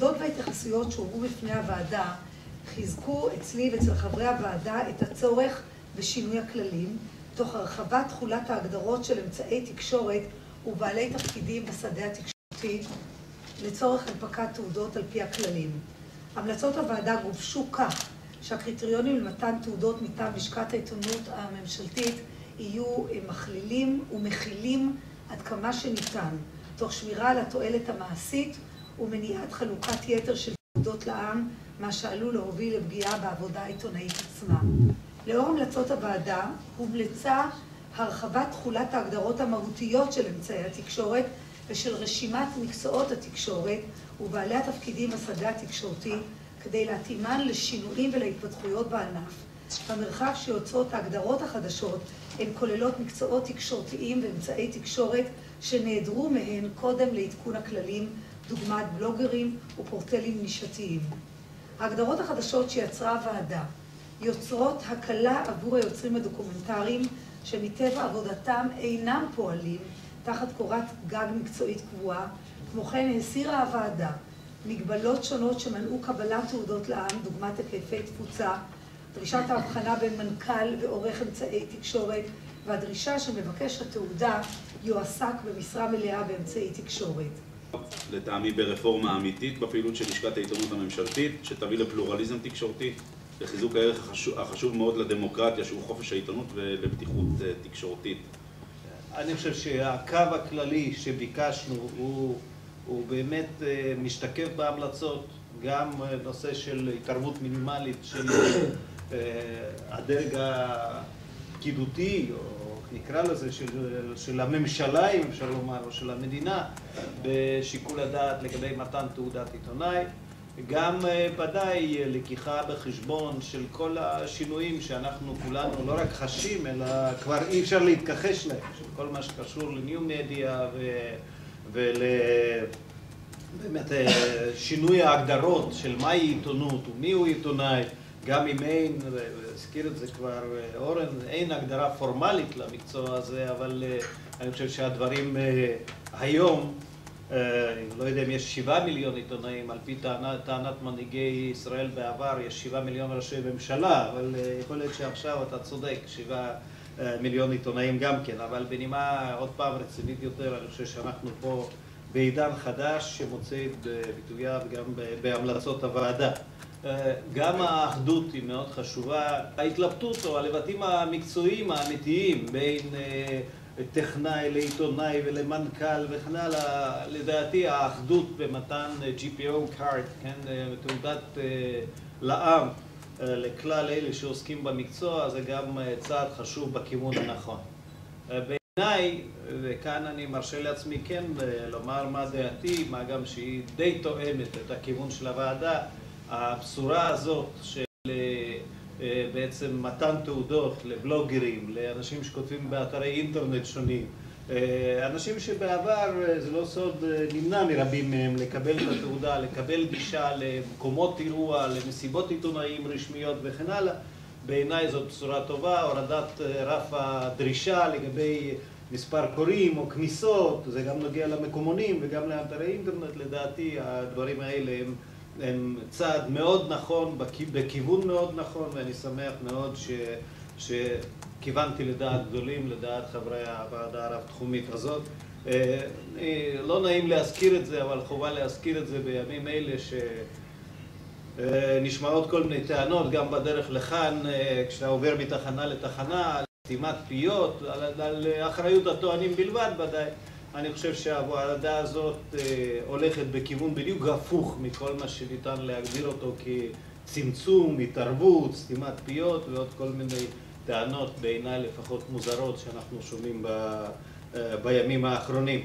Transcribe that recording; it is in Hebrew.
העובדות וההתייחסויות שהובאו בפני הוועדה חיזקו אצלי ואצל חברי הוועדה את הצורך בשינוי הכללים, תוך הרחבת תחולת ההגדרות של אמצעי תקשורת ובעלי תפקידים בשדה התקשורתי לצורך הנפקת תעודות על פי הכללים. המלצות הוועדה גובשו כך שהקריטריונים למתן תעודות מטעם לשכת העיתונות הממשלתית יהיו מכלילים ומכילים עד כמה שניתן, תוך שמירה על התועלת המעשית ומניעת חלוקת יתר של תעודות לעם, מה שעלול להוביל לפגיעה בעבודה העיתונאית עצמה. לאור המלצות הוועדה הומלצה הרחבת תחולת ההגדרות המהותיות של אמצעי התקשורת ושל רשימת מקצועות התקשורת ובעלי התפקידים בשדה התקשורתי כדי להתאימן לשינויים ולהתפתחויות בענף. במרחב שיוצאות ההגדרות החדשות הן כוללות מקצועות תקשורתיים ואמצעי תקשורת שנעדרו מהן קודם לעדכון הכללים, דוגמת בלוגרים ופורטלים נישתיים. ההגדרות החדשות שיצרה הוועדה יוצרות הקלה עבור היוצרים הדוקומנטריים שמטבע עבודתם אינם פועלים תחת קורת גג מקצועית קבועה. כמו כן הסירה הוועדה מגבלות שונות שמנעו קבלת תעודות לעם, דוגמת היקפי תפוצה, דרישת ההבחנה בין מנכ"ל ועורך אמצעי תקשורת, והדרישה שמבקש התעודה יועסק במשרה מלאה באמצעי תקשורת. לטעמי ברפורמה אמיתית בפעילות של לשכת העיתונות הממשלתית, שתביא לפלורליזם תקשורתי, לחיזוק הערך החשוב מאוד לדמוקרטיה, שהוא חופש העיתונות ולבטיחות תקשורתית. אני חושב שהקו הכללי שביקשנו הוא באמת משתקף בהמלצות, גם נושא של התערבות מינימלית של הדרג הפקידותי, או נקרא לזה של הממשלה, אם אפשר לומר, או של המדינה, בשיקול הדעת לגבי מתן תעודת עיתונאי. גם ודאי לקיחה בחשבון של כל השינויים שאנחנו כולנו לא רק חשים, אלא כבר אי אפשר להתכחש להם, של כל מה שקשור לניו מדיה ולבאמת שינוי ההגדרות של מהי עיתונות ומי הוא עיתונאי, גם אם אין, והזכיר את זה כבר אורן, אין הגדרה פורמלית למקצוע הזה, אבל אני חושב שהדברים היום, לא יודע אם יש 7 מיליון עיתונאים, על פי טענת מנהיגי ישראל בעבר, יש 7 מיליון ראשי ממשלה, אבל יכול להיות שעכשיו אתה צודק, 7 מיליון עיתונאים גם כן, אבל בנימה עוד פעם רצינית יותר, אני חושב שאנחנו פה בעידן חדש שמוצא את ביטויה וגם בהמלצות הוועדה. גם האחדות היא מאוד חשובה, ההתלבטות או הלבטים המקצועיים האמיתיים בין טכנאי לעיתונאי ולמנכ"ל וכן הלאה, לדעתי האחדות במתן GPO card, כן, תעודת לעם לכלל אלה שעוסקים במקצוע, זה גם צעד חשוב בכיוון הנכון. בעיניי, וכאן אני מרשה לעצמי כן לומר מה דעתי, מה גם שהיא די תואמת את הכיוון של הוועדה, הבשורה הזאת של בעצם מתן תעודות לבלוגרים, לאנשים שכותבים באתרי אינטרנט שונים, אנשים שבעבר, זה לא סוד, נמנע מרבים מהם לקבל את התעודה, לקבל גישה למקומות אירוע, למסיבות עיתונאים רשמיות וכן הלאה. בעיניי זאת בשורה טובה, הורדת רף הדרישה לגבי מספר קוראים או כניסות, זה גם נוגע למקומונים וגם לאתרי אינטרנט. לדעתי הדברים האלה הם צעד מאוד נכון, בכיוון מאוד נכון, ואני שמח מאוד שכיוונתי לדעת גדולים, לדעת חברי הוועדה הרב-תחומית הזאת. לא נעים להזכיר את זה, אבל חובה להזכיר את זה בימים אלה שנשמעות כל מיני טענות, גם בדרך לכאן, כשאתה עובר מתחנה לתחנה, על סתימת פיות, על אחריות הטוענים בלבד ודאי. אני חושב שהוועדה הזאת הולכת בכיוון בדיוק הפוך מכל מה שניתן להגדיר אותו כצמצום, התערבות, סתימת פיות ועוד כל מיני טענות בעיניי לפחות מוזרות שאנחנו שומעים בימים האחרונים.